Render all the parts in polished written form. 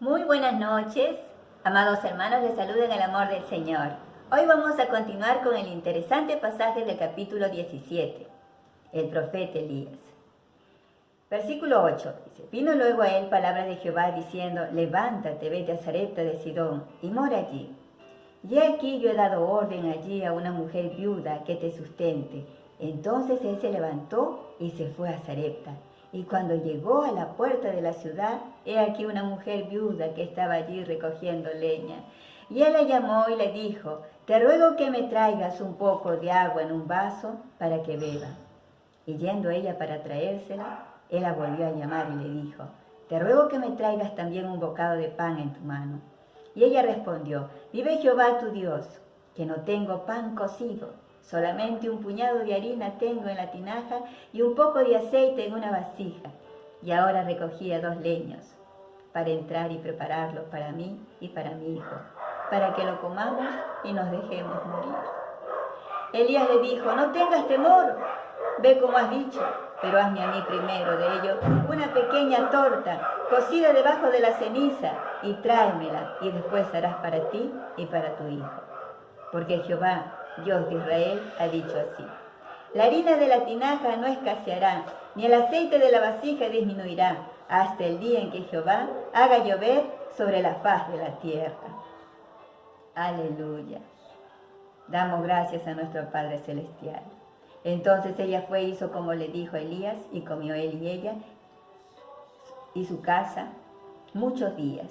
Muy buenas noches, amados hermanos, les saludo en el amor del Señor. Hoy vamos a continuar con el interesante pasaje del capítulo 17, el profeta Elías. Versículo 8 dice: Vino luego a él palabra de Jehová diciendo: Levántate, vete a Sarepta de Sidón y mora allí. Y aquí yo he dado orden allí a una mujer viuda que te sustente. Entonces él se levantó y se fue a Sarepta. Y cuando llegó a la puerta de la ciudad, he aquí una mujer viuda que estaba allí recogiendo leña. Y él la llamó y le dijo: Te ruego que me traigas un poco de agua en un vaso para que beba. Y yendo ella para traérsela, él la volvió a llamar y le dijo: Te ruego que me traigas también un bocado de pan en tu mano. Y ella respondió: Vive Jehová tu Dios, que no tengo pan cocido, solamente un puñado de harina tengo en la tinaja y un poco de aceite en una vasija. Y ahora recogía 2 leños para entrar y prepararlo para mí y para mi hijo, para que lo comamos y nos dejemos morir. Elías le dijo: No tengas temor, ve como has dicho, pero hazme a mí primero de ello una pequeña torta cocida debajo de la ceniza y tráemela, y después harás para ti y para tu hijo. Porque Jehová, Dios de Israel, ha dicho así: La harina de la tinaja no escaseará, ni el aceite de la vasija disminuirá, hasta el día en que Jehová haga llover sobre la faz de la tierra. Aleluya. Damos gracias a nuestro Padre Celestial. Entonces ella fue y hizo como le dijo Elías, y comió él y ella y su casa muchos días.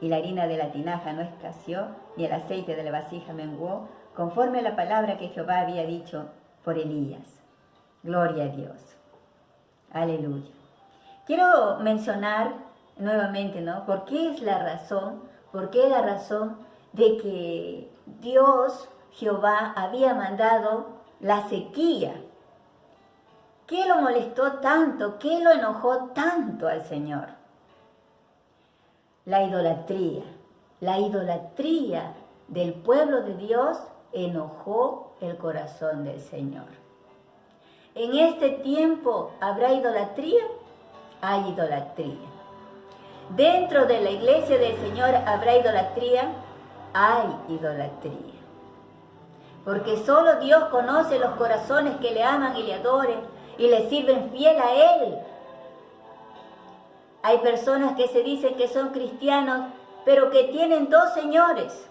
Y la harina de la tinaja no escaseó, ni el aceite de la vasija menguó, conforme a la palabra que Jehová había dicho por Elías. Gloria a Dios. Aleluya. Quiero mencionar nuevamente, ¿no? ¿Por qué es la razón? ¿Por qué la razón de que Dios, Jehová, había mandado la sequía? ¿Qué lo molestó tanto? ¿Qué lo enojó tanto al Señor? La idolatría. La idolatría del pueblo de Dios enojó el corazón del Señor. En este tiempo, ¿habrá idolatría? Hay idolatría. Dentro de la iglesia del Señor, ¿habrá idolatría? Hay idolatría. Porque solo Dios conoce los corazones que le aman y le adoren y le sirven fiel a Él. Hay personas que se dicen que son cristianos, pero que tienen 2 señores.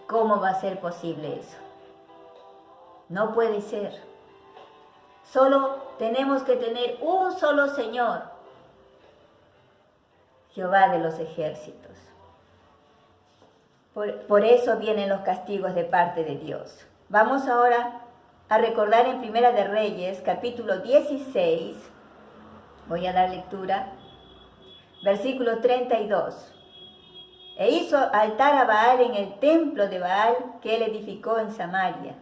¿Cómo va a ser posible eso? No puede ser. Solo tenemos que tener un solo Señor, Jehová de los ejércitos. Por eso vienen los castigos de parte de Dios. Vamos ahora a recordar en Primera de Reyes, capítulo 16. Voy a dar lectura. Versículo 32. E hizo altar a Baal en el templo de Baal que él edificó en Samaria.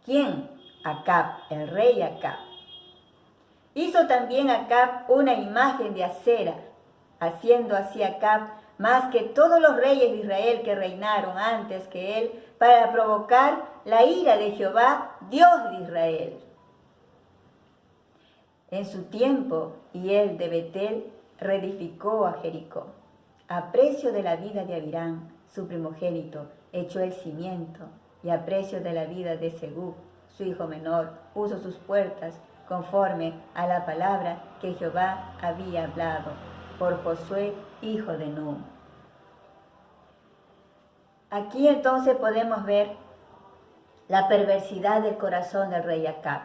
¿Quién? Acab, el rey Acab. Hizo también Acab una imagen de acera, haciendo así Acab más que todos los reyes de Israel que reinaron antes que él, para provocar la ira de Jehová, Dios de Israel. En su tiempo, y él de Betel reedificó a Jericó. A precio de la vida de Abirán, su primogénito, echó el cimiento, y a precio de la vida de Segub, su hijo menor, puso sus puertas, conforme a la palabra que Jehová había hablado por Josué, hijo de Nun. Aquí entonces podemos ver la perversidad del corazón del rey Acab.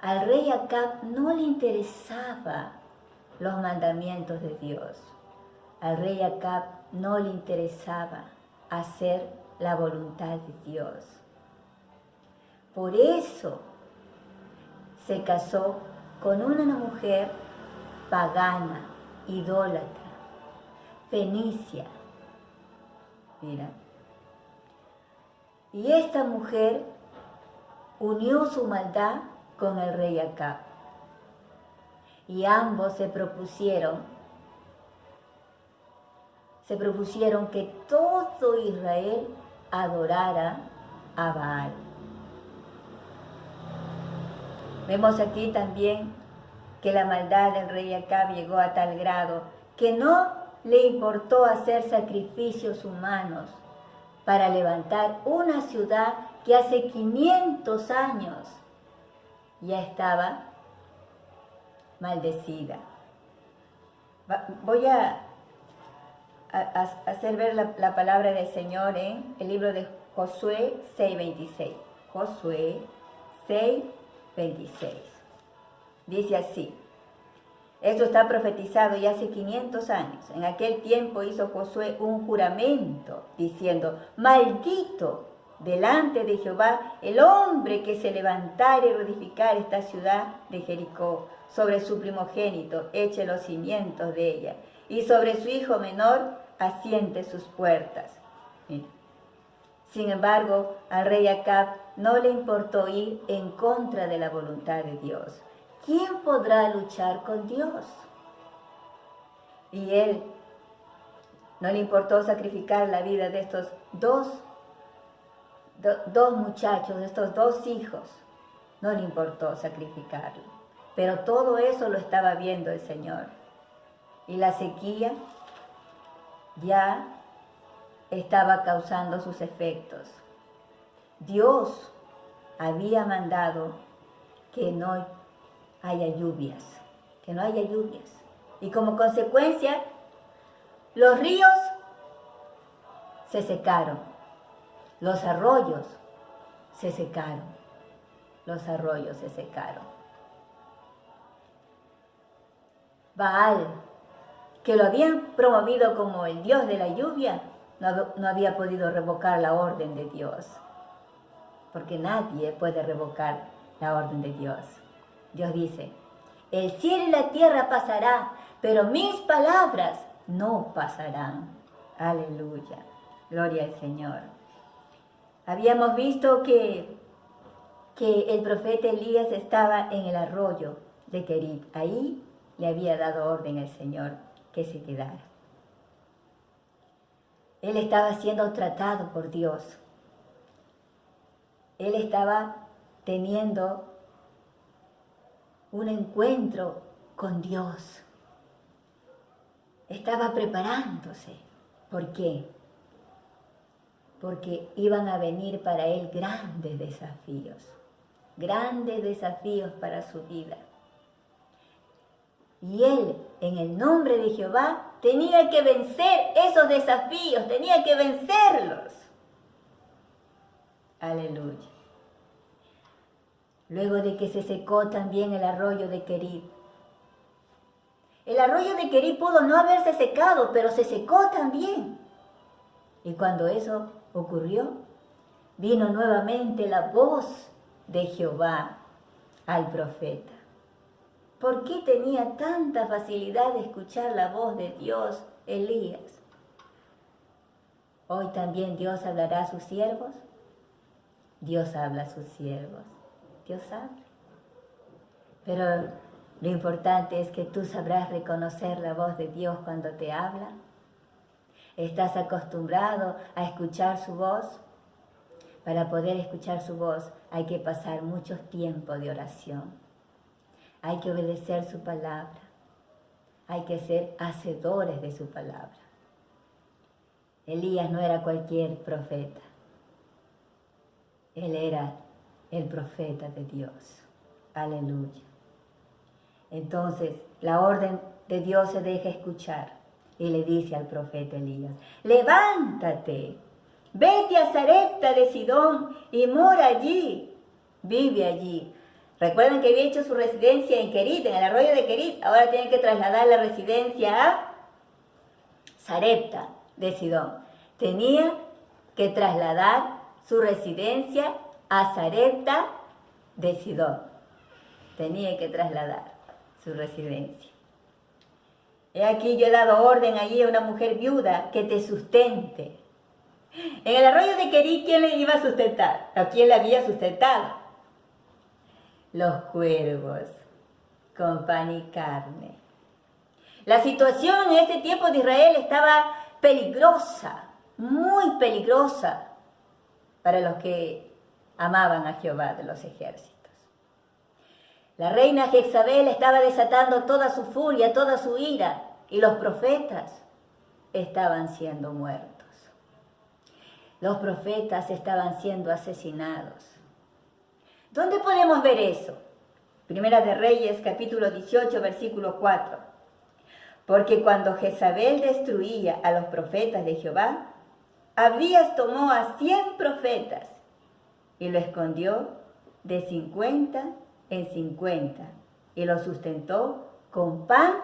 Al rey Acab no le interesaba los mandamientos de Dios. Al rey Acab no le interesaba hacer la voluntad de Dios. Por eso se casó con una mujer pagana, idólatra, fenicia. Mira. Y esta mujer unió su maldad con el rey Acab. Y ambos se propusieron que todo Israel adorara a Baal. Vemos aquí también que la maldad del rey Acab llegó a tal grado que no le importó hacer sacrificios humanos para levantar una ciudad que hace 500 años ya estaba maldecida. Voy a hacer ver la palabra del Señor en el libro de Josué 6:26. Josué 6:26. Dice así. Esto está profetizado ya hace 500 años. En aquel tiempo hizo Josué un juramento diciendo: maldito delante de Jehová el hombre que se levantare y reedificare esta ciudad de Jericó. Sobre su primogénito eche los cimientos de ella, y sobre su hijo menor asiente sus puertas. Mira. Sin embargo, al rey Acab no le importó ir en contra de la voluntad de Dios. ¿Quién podrá luchar con Dios? Y él no le importó sacrificar la vida de estos dos muchachos, de estos dos hijos. No le importó sacrificarlo. Pero todo eso lo estaba viendo el Señor. Y la sequía ya estaba causando sus efectos. Dios había mandado que no haya lluvias, que no haya lluvias. Y como consecuencia, los ríos se secaron, los arroyos se secaron, los arroyos se secaron. Baal, que lo habían promovido como el dios de la lluvia, no había podido revocar la orden de Dios, porque nadie puede revocar la orden de Dios. Dios dice: el cielo y la tierra pasará, pero mis palabras no pasarán. Aleluya, gloria al Señor. Habíamos visto que el profeta Elías estaba en el arroyo de Querit. Ahí le había dado orden el Señor que se quedara. Él estaba siendo tratado por Dios. Él estaba teniendo un encuentro con Dios. Estaba preparándose. ¿Por qué? Porque iban a venir para él grandes desafíos para su vida. Y él, en el nombre de Jehová, tenía que vencer esos desafíos, tenía que vencerlos. Aleluya. Luego de que se secó también el arroyo de Querit. El arroyo de Querit pudo no haberse secado, pero se secó también. Y cuando eso ocurrió, vino nuevamente la voz de Jehová al profeta. ¿Por qué tenía tanta facilidad de escuchar la voz de Dios, Elías? Hoy también Dios hablará a sus siervos. Dios habla a sus siervos. Dios habla. Pero lo importante es que tú sabrás reconocer la voz de Dios cuando te habla. ¿Estás acostumbrado a escuchar su voz? Para poder escuchar su voz hay que pasar mucho tiempo de oración. Hay que obedecer su palabra. Hay que ser hacedores de su palabra. Elías no era cualquier profeta. Él era el profeta de Dios. Aleluya. Entonces, la orden de Dios se deja escuchar y le dice al profeta Elías: levántate, vete a Sarepta de Sidón y mora allí, vive allí. Recuerden que había hecho su residencia en Querit, en el arroyo de Querit. Ahora tienen que trasladar la residencia a Sarepta de Sidón. Tenía que trasladar su residencia a Sarepta de Sidón. Tenía que trasladar su residencia. He aquí, yo he dado orden allí a una mujer viuda que te sustente. En el arroyo de Querit, ¿quién le iba a sustentar? ¿A quién le había sustentado? Los cuervos con pan y carne. La situación en este tiempo de Israel estaba peligrosa, muy peligrosa para los que amaban a Jehová de los ejércitos. La reina Jezabel estaba desatando toda su furia, toda su ira, y los profetas estaban siendo muertos. Los profetas estaban siendo asesinados. ¿Dónde podemos ver eso? Primera de Reyes, capítulo 18, versículo 4. Porque cuando Jezabel destruía a los profetas de Jehová, Abdías tomó a 100 profetas y lo escondió de 50 en 50 y lo sustentó con pan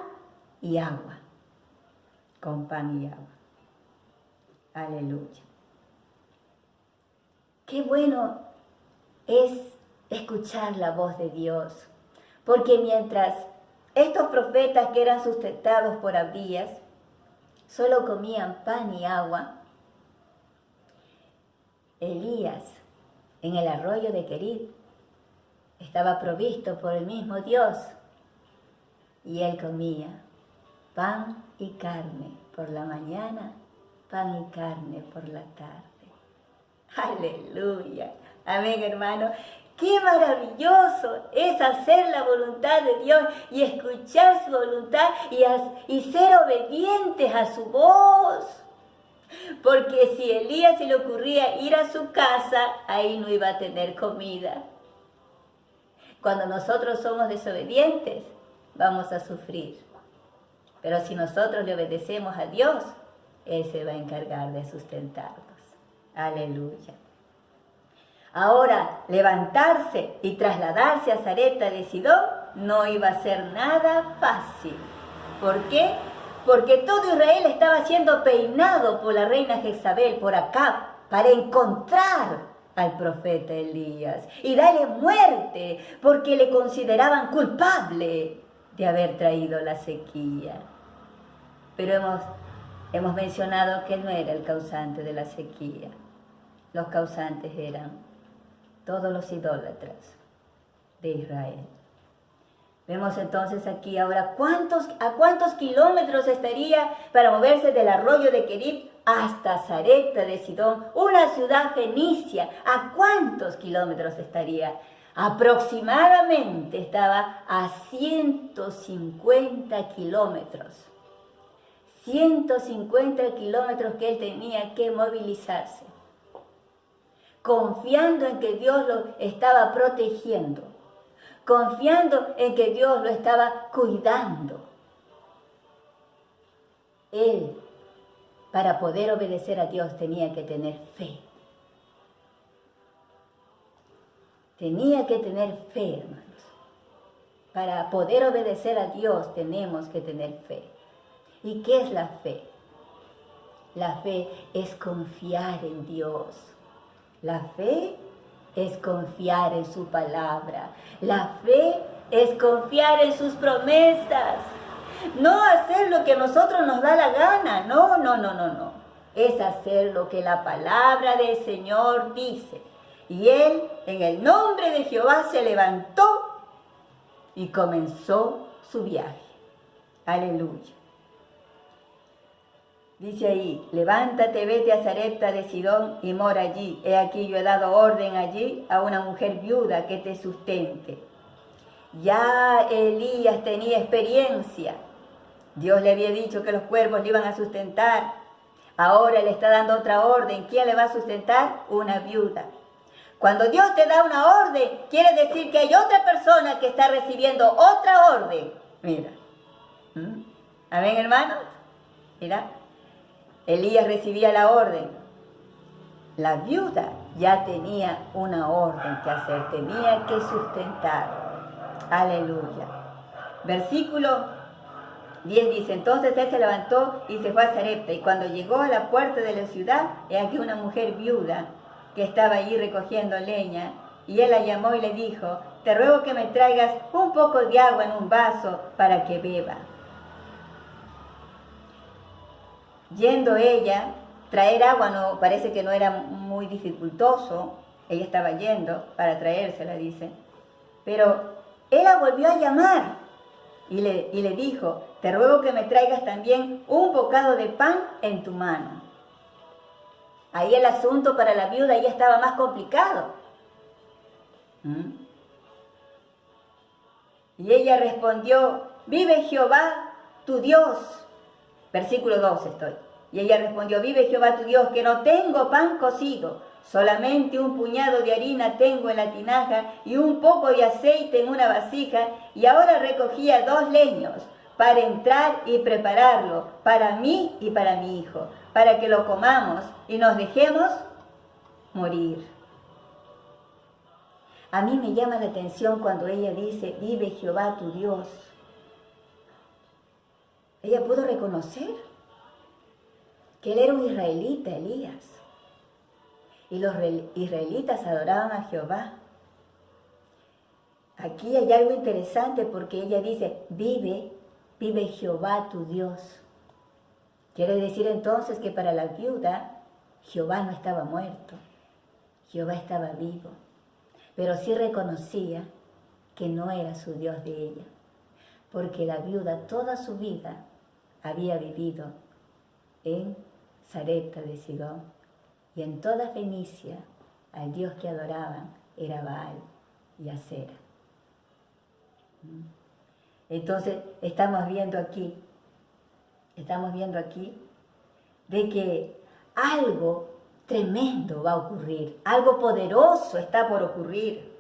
y agua. Con pan y agua. Aleluya. Qué bueno es escuchar la voz de Dios, porque mientras estos profetas que eran sustentados por Abdías solo comían pan y agua, Elías en el arroyo de Querit estaba provisto por el mismo Dios y él comía pan y carne por la mañana, pan y carne por la tarde. Aleluya. Amén, hermano. Qué maravilloso es hacer la voluntad de Dios y escuchar su voluntad y ser obedientes a su voz. Porque si a Elías se le ocurría ir a su casa, ahí no iba a tener comida. Cuando nosotros somos desobedientes, vamos a sufrir. Pero si nosotros le obedecemos a Dios, Él se va a encargar de sustentarnos. Aleluya. Ahora, levantarse y trasladarse a Sarepta de Sidón no iba a ser nada fácil. ¿Por qué? Porque todo Israel estaba siendo peinado por la reina Jezabel, por Acab, para encontrar al profeta Elías y darle muerte, porque le consideraban culpable de haber traído la sequía. Pero hemos mencionado que él no era el causante de la sequía. Los causantes eran todos los idólatras de Israel. Vemos entonces aquí ahora a cuántos kilómetros estaría para moverse del arroyo de Querit hasta Sarepta de Sidón, una ciudad fenicia. ¿A cuántos kilómetros estaría? Aproximadamente estaba a 150 kilómetros. 150 kilómetros que él tenía que movilizarse, confiando en que Dios lo estaba protegiendo, confiando en que Dios lo estaba cuidando. Él, para poder obedecer a Dios, tenía que tener fe. Tenía que tener fe, hermanos. Para poder obedecer a Dios tenemos que tener fe. ¿Y qué es la fe? La fe es confiar en Dios. La fe es confiar en su palabra. La fe es confiar en sus promesas. No hacer lo que a nosotros nos da la gana. No. Es hacer lo que la palabra del Señor dice. Y él, en el nombre de Jehová, se levantó y comenzó su viaje. Aleluya. Dice ahí, levántate, vete a Sarepta de Sidón y mora allí. He aquí yo he dado orden allí a una mujer viuda que te sustente. Ya Elías tenía experiencia. Dios le había dicho que los cuervos le iban a sustentar. Ahora le está dando otra orden. ¿Quién le va a sustentar? Una viuda. Cuando Dios te da una orden, quiere decir que hay otra persona que está recibiendo otra orden. Mira. Amén, hermanos. Mira. Elías recibía la orden. La viuda ya tenía una orden que hacer, tenía que sustentar. Aleluya. Versículo 10 dice, entonces él se levantó y se fue a Sarepta, y cuando llegó a la puerta de la ciudad, he aquí una mujer viuda que estaba allí recogiendo leña, y él la llamó y le dijo, te ruego que me traigas un poco de agua en un vaso para que beba. Yendo ella, traer agua no, parece que no era muy dificultoso, ella estaba yendo para traérsela, dice, pero él la volvió a llamar y le dijo, te ruego que me traigas también un bocado de pan en tu mano. Ahí el asunto para la viuda ya estaba más complicado. Y ella respondió, vive Jehová, tu Dios. Versículo 12 estoy. Y ella respondió, vive Jehová tu Dios, que no tengo pan cocido, solamente un puñado de harina tengo en la tinaja y un poco de aceite en una vasija, y ahora recogía 2 leños para entrar y prepararlo para mí y para mi hijo, para que lo comamos y nos dejemos morir. A mí me llama la atención cuando ella dice, vive Jehová tu Dios. Ella pudo reconocer que él era un israelita, Elías. Y los israelitas adoraban a Jehová. Aquí hay algo interesante porque ella dice, vive Jehová tu Dios. Quiere decir entonces que para la viuda, Jehová no estaba muerto, Jehová estaba vivo. Pero sí reconocía que no era su Dios de ella, porque la viuda toda su vida había vivido en Sarepta de Sidón, y en toda Fenicia al Dios que adoraban era Baal y Acera. Entonces estamos viendo aquí de que algo tremendo va a ocurrir, algo poderoso está por ocurrir.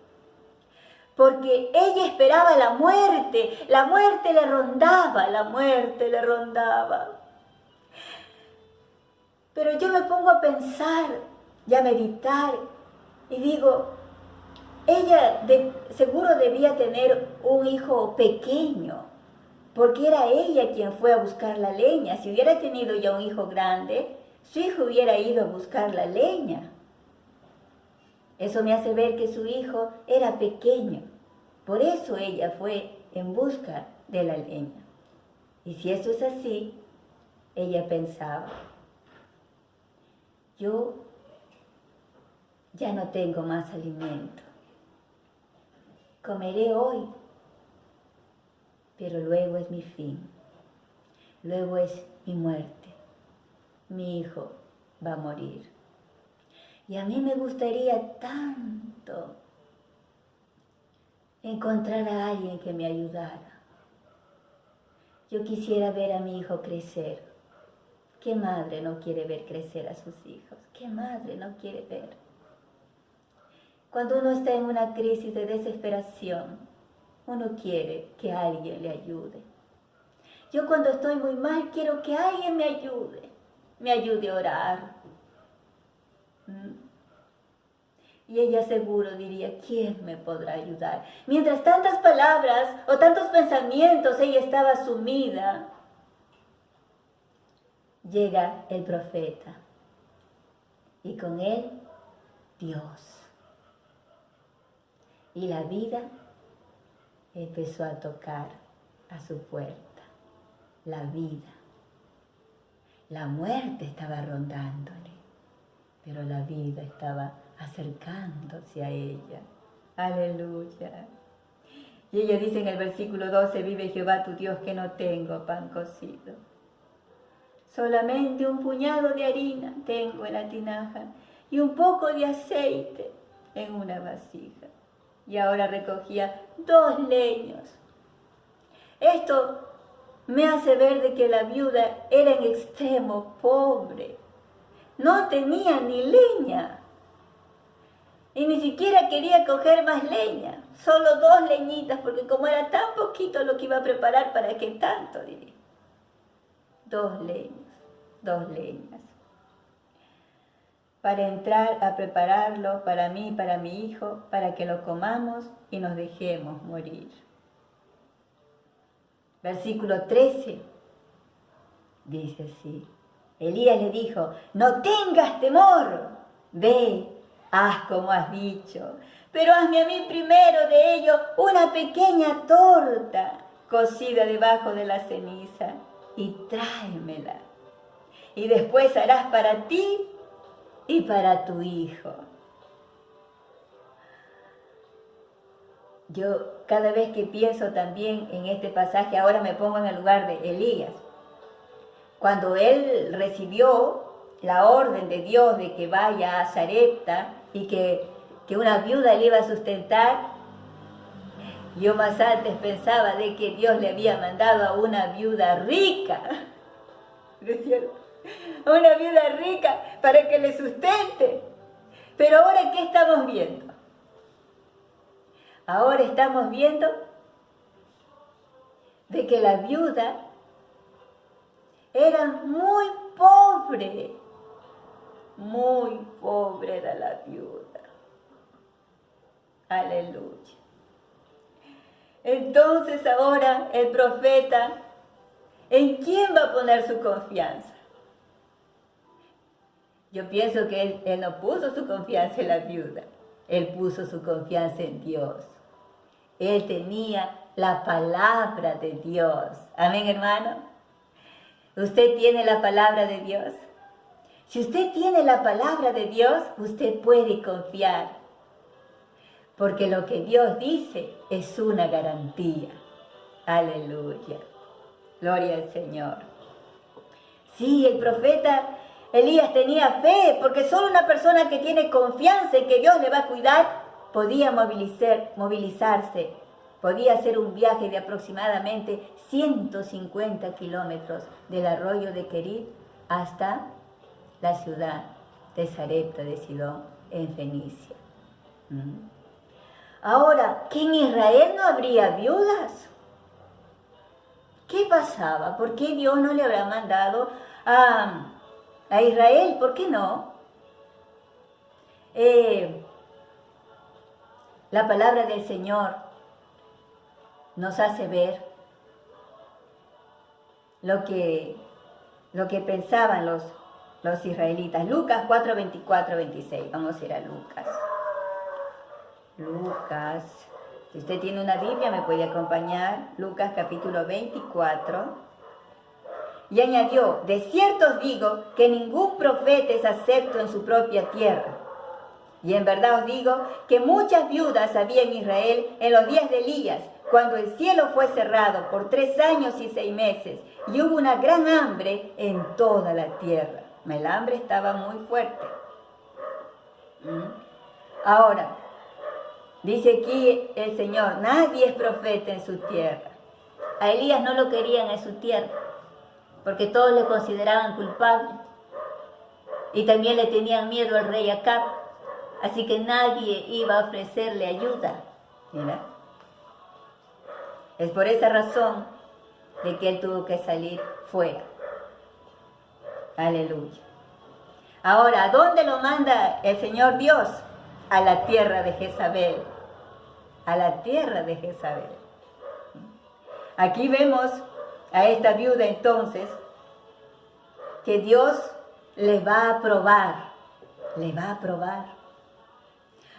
Porque ella esperaba la muerte le rondaba. Pero yo me pongo a pensar y a meditar y digo, ella seguro debía tener un hijo pequeño, porque era ella quien fue a buscar la leña. Si hubiera tenido ya un hijo grande, su hijo hubiera ido a buscar la leña. Eso me hace ver que su hijo era pequeño. Por eso ella fue en busca de la leña. Y si eso es así, ella pensaba, yo ya no tengo más alimento. Comeré hoy, pero luego es mi fin. Luego es mi muerte. Mi hijo va a morir. Y a mí me gustaría tanto encontrar a alguien que me ayudara. Yo quisiera ver a mi hijo crecer. ¿Qué madre no quiere ver crecer a sus hijos? ¿Qué madre no quiere ver? Cuando uno está en una crisis de desesperación, uno quiere que alguien le ayude. Yo cuando estoy muy mal quiero que alguien me ayude a orar. Y ella seguro diría, ¿quién me podrá ayudar? Mientras tantas palabras o tantos pensamientos ella estaba sumida, llega el profeta y con él Dios. Y la vida empezó a tocar a su puerta. La vida. La muerte estaba rondándole, pero la vida estaba acercándose a ella. Aleluya. Y ella dice en el versículo 12, vive Jehová tu Dios que no tengo pan cocido. Solamente un puñado de harina tengo en la tinaja y un poco de aceite en una vasija. Y ahora recogía 2 leños. Esto me hace ver de que la viuda era en extremo pobre. No tenía ni leña. Y ni siquiera quería coger más leña. Solo 2 leñitas, porque como era tan poquito lo que iba a preparar, ¿para qué tanto? Diría. 2 leñas. Para entrar a prepararlo para mí y para mi hijo, para que lo comamos y nos dejemos morir. Versículo 13 dice así. Elías le dijo, no tengas temor, ve, haz como has dicho, pero hazme a mí primero de ello una pequeña torta cocida debajo de la ceniza y tráemela. Y después harás para ti y para tu hijo. Yo cada vez que pienso también en este pasaje, ahora me pongo en el lugar de Elías. Cuando él recibió la orden de Dios de que vaya a Sarepta y que una viuda le iba a sustentar, yo más antes pensaba de que Dios le había mandado a una viuda rica. ¿No es cierto? una viuda rica para que le sustente. Pero ahora, ¿qué estamos viendo? Ahora estamos viendo de que la viuda era muy pobre era la viuda. Aleluya. Entonces ahora el profeta, ¿en quién va a poner su confianza? Yo pienso que él no puso su confianza en la viuda, él puso su confianza en Dios. Él tenía la palabra de Dios. Amén, hermano. ¿Usted tiene la palabra de Dios? Si usted tiene la palabra de Dios, usted puede confiar. Porque lo que Dios dice es una garantía. Aleluya. Gloria al Señor. Sí, el profeta Elías tenía fe, porque solo una persona que tiene confianza en que Dios le va a cuidar podía movilizarse. Podía hacer un viaje de aproximadamente 150 kilómetros del arroyo de Querit hasta la ciudad de Sarepta de Sidón, en Fenicia. Ahora, ¿que en Israel no habría viudas? ¿Qué pasaba? ¿Por qué Dios no le habrá mandado a Israel? ¿Por qué no? La palabra del Señor nos hace ver lo que pensaban los israelitas. Lucas 4, 24, 26. Vamos a ir a Lucas. Lucas, si usted tiene una Biblia me puede acompañar. Lucas capítulo 24. Y añadió, de cierto os digo que ningún profeta es acepto en su propia tierra. Y en verdad os digo que muchas viudas había en Israel en los días de Elías, cuando el cielo fue cerrado por 3 años y 6 meses, y hubo una gran hambre en toda la tierra. El hambre estaba muy fuerte. Ahora, dice aquí el Señor, nadie es profeta en su tierra. A Elías no lo querían en su tierra, porque todos le consideraban culpable. Y también le tenían miedo al rey Acab. Así que nadie iba a ofrecerle ayuda. ¿Mira? Es por esa razón de que él tuvo que salir fuera. Aleluya. Ahora, ¿a dónde lo manda el Señor Dios? A la tierra de Jezabel. A la tierra de Jezabel. Aquí vemos a esta viuda entonces que Dios le va a probar. Le va a probar.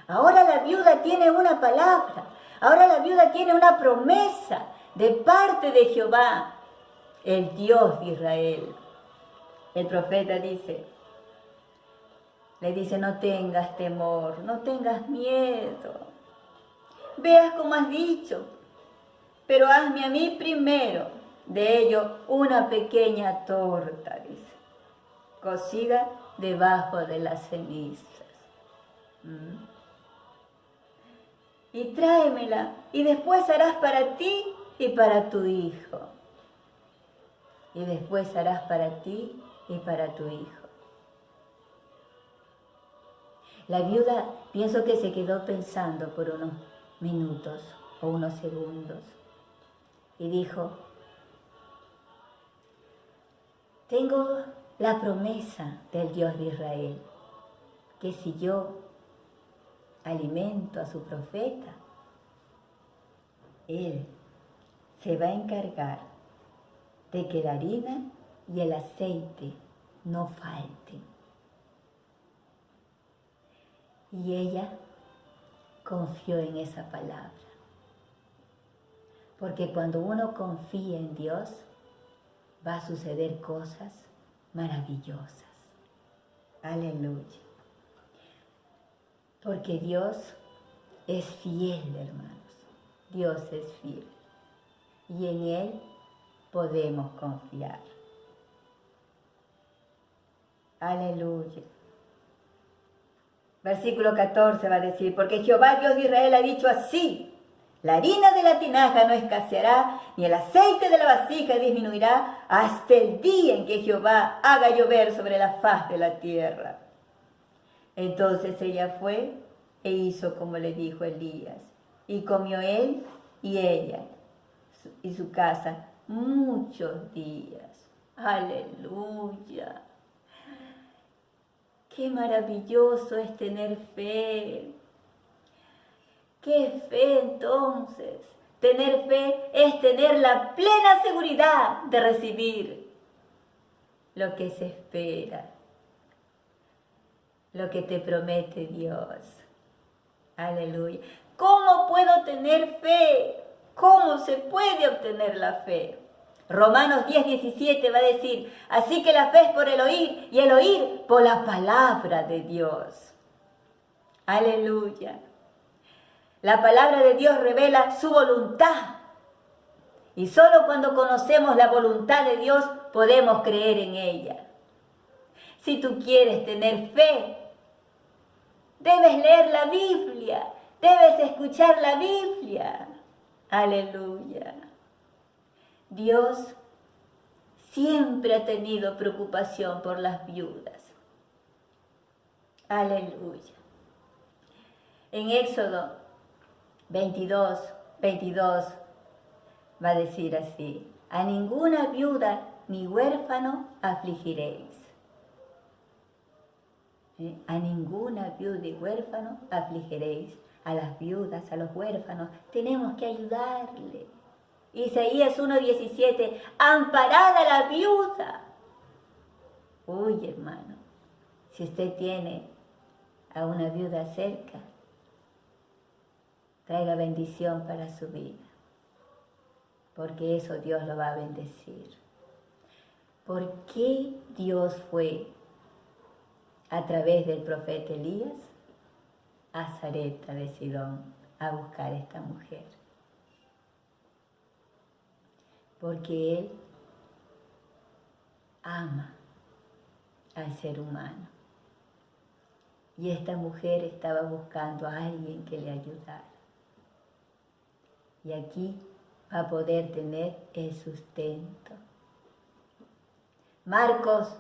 Ahora la viuda tiene una palabra. Ahora la viuda tiene una promesa de parte de Jehová, el Dios de Israel. El profeta le dice, no tengas temor, no tengas miedo. Veas como has dicho, pero hazme a mí primero de ello una pequeña torta, dice, cocida debajo de las cenizas. Y tráemela, y después harás para ti y para tu hijo. Y después harás para ti y para tu hijo. La viuda, pienso que se quedó pensando por unos minutos o unos segundos. Y dijo, tengo la promesa del Dios de Israel, que si yo alimento a su profeta, él se va a encargar de que la harina y el aceite no falten. Y ella confió en esa palabra. Porque cuando uno confía en Dios, va a suceder cosas maravillosas. Aleluya. Porque Dios es fiel, hermanos. Dios es fiel. Y en Él podemos confiar. Aleluya. Versículo 14 va a decir, porque Jehová Dios de Israel ha dicho así, La harina de la tinaja no escaseará, ni el aceite de la vasija disminuirá, hasta el día en que Jehová haga llover sobre la faz de la tierra. Entonces ella fue e hizo como le dijo Elías, y comió él y ella y su casa muchos días. ¡Aleluya! ¡Qué maravilloso es tener fe! ¿Qué fe entonces? Tener fe es tener la plena seguridad de recibir lo que se espera, lo que te promete Dios. Aleluya. ¿Cómo puedo tener fe? ¿Cómo se puede obtener la fe? Romanos 10:17 va a decir, así que la fe es por el oír y el oír por la palabra de Dios. Aleluya. La palabra de Dios revela su voluntad. Y solo cuando conocemos la voluntad de Dios podemos creer en ella. Si tú quieres tener fe, debes leer la Biblia, debes escuchar la Biblia. Aleluya. Dios siempre ha tenido preocupación por las viudas. Aleluya. En Éxodo 22 va a decir así, a ninguna viuda ni huérfano afligiréis. A ninguna viuda y huérfano afligiréis. A las viudas, a los huérfanos, tenemos que ayudarle. Isaías 1:17, amparad a la viuda. Uy, hermano, si usted tiene a una viuda cerca, traiga bendición para su vida, porque eso Dios lo va a bendecir. ¿Por qué Dios fue a través del profeta Elías a Sarepta de Sidón a buscar a esta mujer? Porque Él ama al ser humano. Y esta mujer estaba buscando a alguien que le ayudara. Y aquí va a poder tener el sustento. Marcos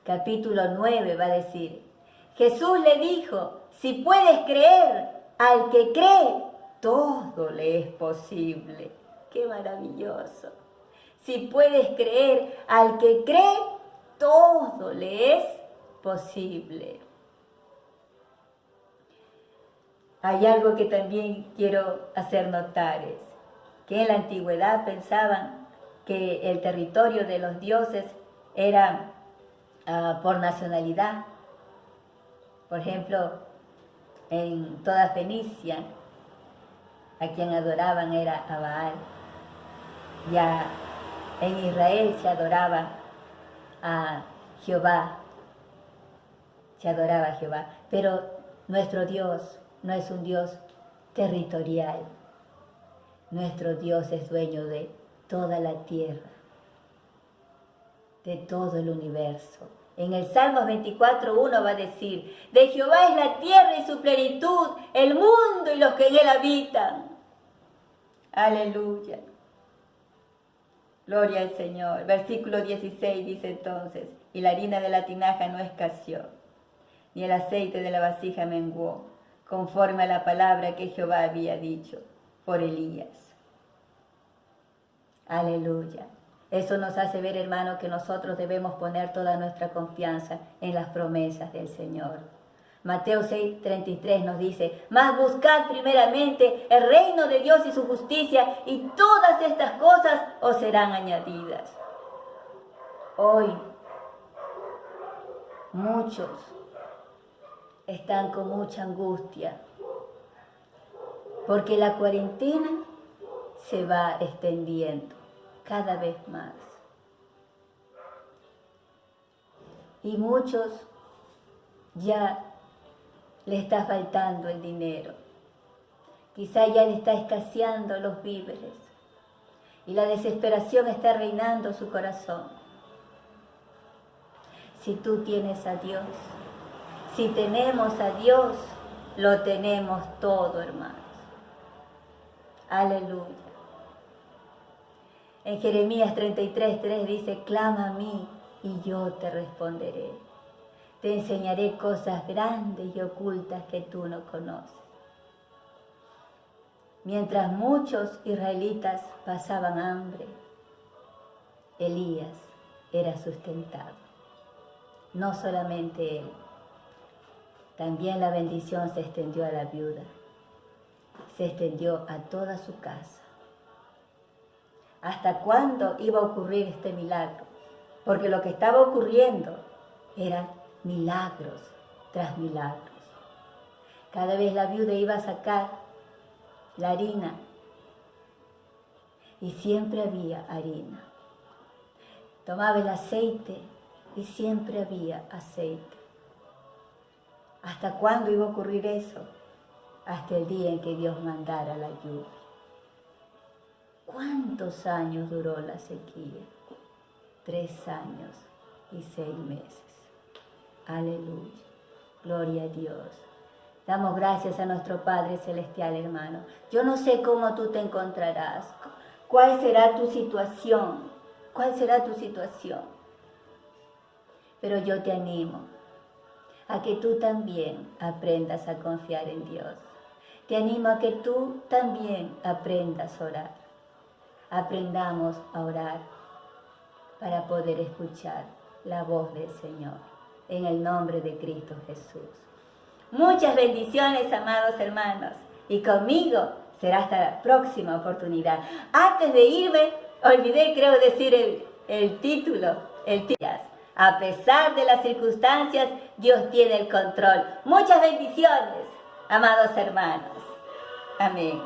capítulo 9 va a decir, Jesús le dijo, si puedes creer, al que cree, todo le es posible. ¡Qué maravilloso! Si puedes creer, al que cree, todo le es posible. Hay algo que también quiero hacer notar, es que en la antigüedad pensaban que el territorio de los dioses era por nacionalidad. Por ejemplo, en toda Fenicia, a quien adoraban era a Baal. Ya en Israel se adoraba a Jehová. Se adoraba a Jehová. Pero nuestro Dios no es un Dios territorial. Nuestro Dios es dueño de toda la tierra, de todo el universo. En el Salmos 24:1 va a decir, de Jehová es la tierra y su plenitud, el mundo y los que en él habitan. Aleluya. Gloria al Señor. Versículo 16 dice entonces, y la harina de la tinaja no escaseó, ni el aceite de la vasija menguó, conforme a la palabra que Jehová había dicho por Elías. Aleluya. Eso nos hace ver, hermano, que nosotros debemos poner toda nuestra confianza en las promesas del Señor. Mateo 6:33 nos dice, mas buscad primeramente el reino de Dios y su justicia, y todas estas cosas os serán añadidas. Hoy, muchos están con mucha angustia, porque la cuarentena se va extendiendo cada vez más. Y muchos ya le está faltando el dinero. Quizá ya le está escaseando los víveres. Y la desesperación está reinando su corazón. Si tú tienes a Dios, si tenemos a Dios, lo tenemos todo, hermanos. Aleluya. En Jeremías 33:3 dice, clama a mí y yo te responderé. Te enseñaré cosas grandes y ocultas que tú no conoces. Mientras muchos israelitas pasaban hambre, Elías era sustentado. No solamente él, también la bendición se extendió a la viuda, se extendió a toda su casa. ¿Hasta cuándo iba a ocurrir este milagro? Porque lo que estaba ocurriendo eran milagros tras milagros. Cada vez la viuda iba a sacar la harina y siempre había harina. Tomaba el aceite y siempre había aceite. ¿Hasta cuándo iba a ocurrir eso? Hasta el día en que Dios mandara la lluvia. ¿Cuántos años duró la sequía? 3 años y 6 meses. Aleluya. Gloria a Dios. Damos gracias a nuestro Padre Celestial, hermano. Yo no sé cómo tú te encontrarás. ¿Cuál será tu situación? ¿Cuál será tu situación? Pero yo te animo a que tú también aprendas a confiar en Dios. Te animo a que tú también aprendas a orar. Aprendamos a orar para poder escuchar la voz del Señor. En el nombre de Cristo Jesús. Muchas bendiciones, amados hermanos. Y conmigo será hasta la próxima oportunidad. Antes de irme, olvidé, creo, decir el título. A pesar de las circunstancias, Dios tiene el control. Muchas bendiciones, amados hermanos. Amén.